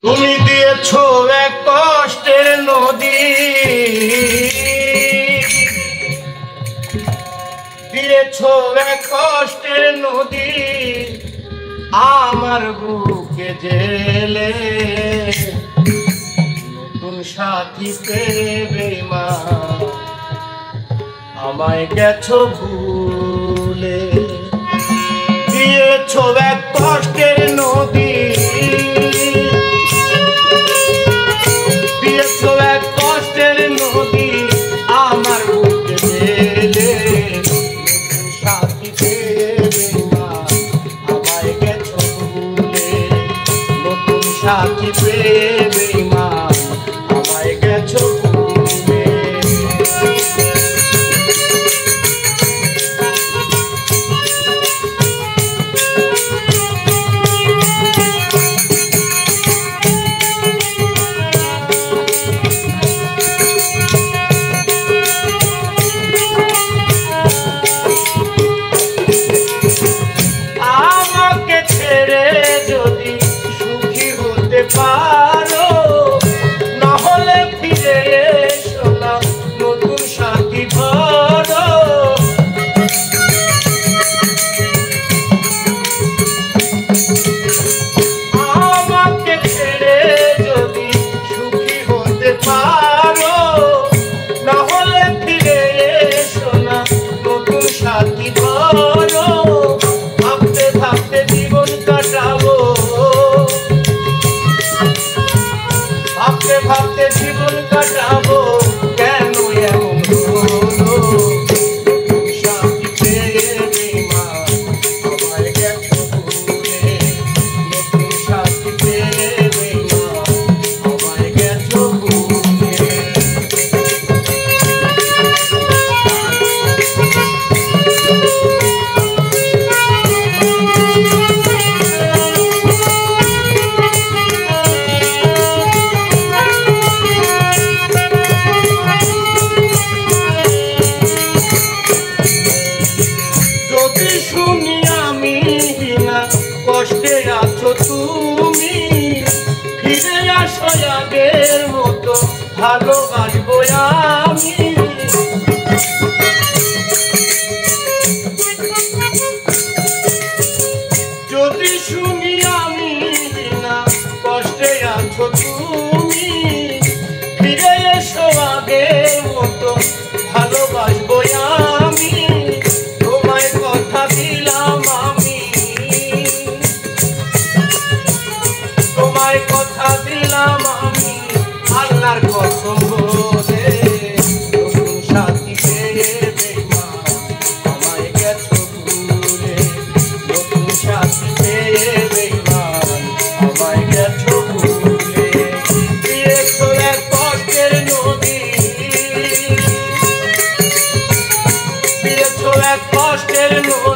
তুমি দিয়েছো এক কষ্টের নদী, দিয়েছো এক কষ্টের নদী আমার বুকে জেলে। নতুন সাথী পেয়ে বেঈমান আমায় গেছো ভুলে। দিয়েছো এক কষ্টের নদী, দিয়েছো এক কষ্টের নদী আমার বুকে জেলে। নতুন সাথী পেয়ে বেঈমান আমায় গেছো ভুলে। নতুন সাথী পেয়ে বেঈমান আমায় গেছো ভুলে। পারো না হলে ফিরে এসো না, নতুন সাথী ধরো। আমাকে ছেড়ে যদি সুখী হতে পারো না হলে ফিরে এসো না, নতুন সাথী ধরো। ভাবতে ভাবতে জীবন কাটাবো, ভাবতে ভাবতে জীবন কাটাবো, কেন এমন হলো? নতুন সাথী পেয়ে বেঈমান আমায় গেছো ভুলে। নতুন সাথী পেয়ে বেঈমান আমায় গেছো ভুলে। শুনি আমি বিনা কষ্টে আছো তুমি, ফিরে আসো আগের মতো ভালোবাসবো আমি। যদি শুনি আমি বিনা কষ্টে আছো তুমি, ফিরে এসো আগের মতো ভালোবাসবো আমি। তোমায় কথা দিলাম আমি, তোমায় কথা দিলাম আমি, আল্লাহর কসম বলে। নতুন সাথী পেয়ে বেঈমান আমায় গেছো ভুলে। নতুন সাথী পেয়ে বেঈমান আমায় গেছো ভুলে। দিয়েছো এক কষ্টের নদী, দিয়েছো এক কষ্টের নদী